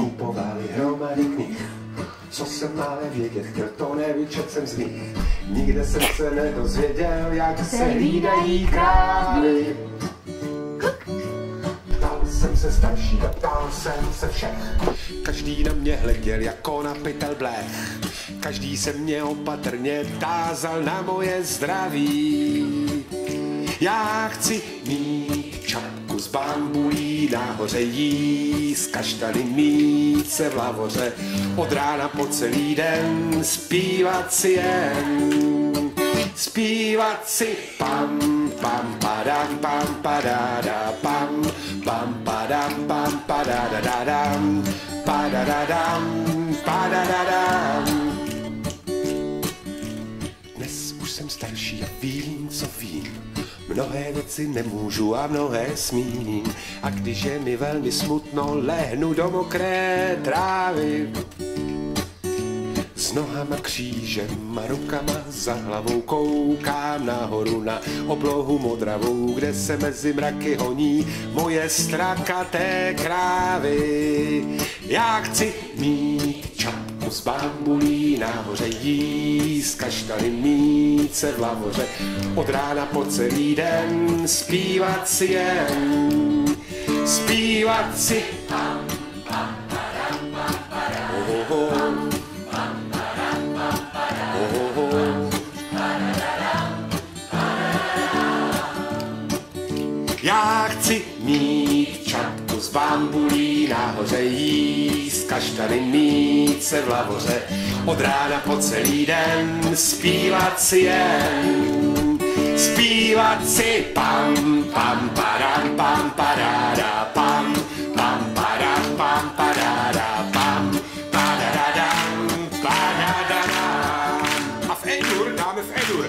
kupovali hromady knih. Co jsem ale vědět chtěl, to nevyčet jsem z nich. Nikde jsem se nedozvěděl, jak se hlídají krávy. Ptal jsem se starší a ptal jsem se všech. Každý na mě hleděl jako na pytel blech. Každý se mě opatrně tázal na moje zdraví. Já chci mít čapku z bambulí, nahoře jíst kaštany, mít se v lavoře, od rána po celý den zpívat si jen. Zpívat si pam, pam, padam, pam, padada, pam, pam, padam, pam, padadadadam, padadadam, padadadam. Dnes už jsem starší a vím, co vím. Mnohé věci nemůžu a mnohé smím. A když je mi velmi smutno, lehnu do mokré trávy. S nohama křížem a rukama za hlavou koukám nahoru na oblohu modravou, kde se mezi mraky honí moje strakaté krávy. Já chci mít čapku z bambulí, nahoře jíst kaštany, mít se v lavoře, od rána po celý den zpívat si jen. Zpívat si pam, pam, padam, pam, padam, já chci mít čapku z bambulí, nahoře jíst kaštany, mít se v lavoře, od rána po celý den zpívat si jen. Zpívat si pam, pam, padam, pam, padada, pam, pam, padam, pam, padada, pam, padadadam, padadadam. A v E-dur dáme v E-dur.